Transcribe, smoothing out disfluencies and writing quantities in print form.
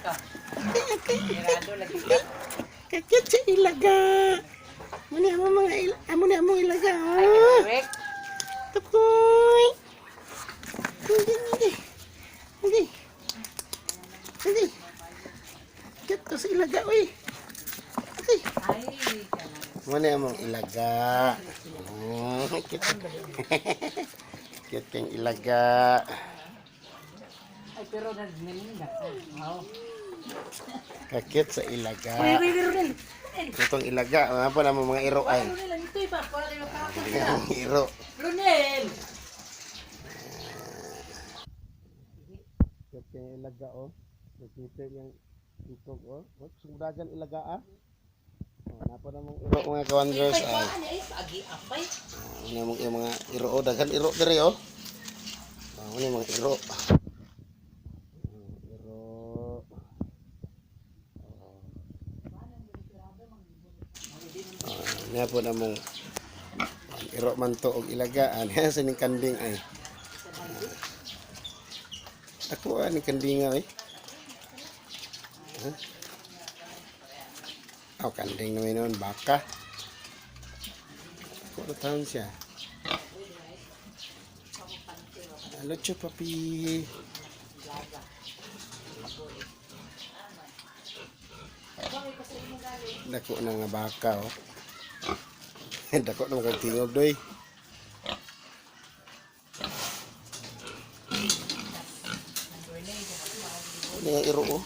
ka. Mirado lagi ka. Kakit sa ilaga. Muna mo mga among ilaga. Ay, correct. Tukoy. Hindi. Kakit to sa ilaga, uy. Okay. Ay, Muna among ilaga. Kakit kang ilaga. ay pero nagninda. Wow. Kakit sa ilaga. Uy, Ronel. Itong ilaga, ano po naman mga iro ay. Ronel, ito iba. Para kayo kapag Mga iro. Ronel! Kakit kang ilaga, oh. Nakita yung itog, oh. Sumudagan ilaga, ah. Ano po namang iro mga kawanggers ay. Agi apay. Ano namang yung mga iro, oh. Dagan iro diri, oh. Ano yung mga iro. Niya po namang iro man to og ilagaan. Yan sa ning kanding ay. Ako ani kanding ay. Ako kanding naman noon baka. Ako na taon siya. Lucho papi. Dako na nga baka, oh. Dako na magtingog doy. Ini nga iro, oh.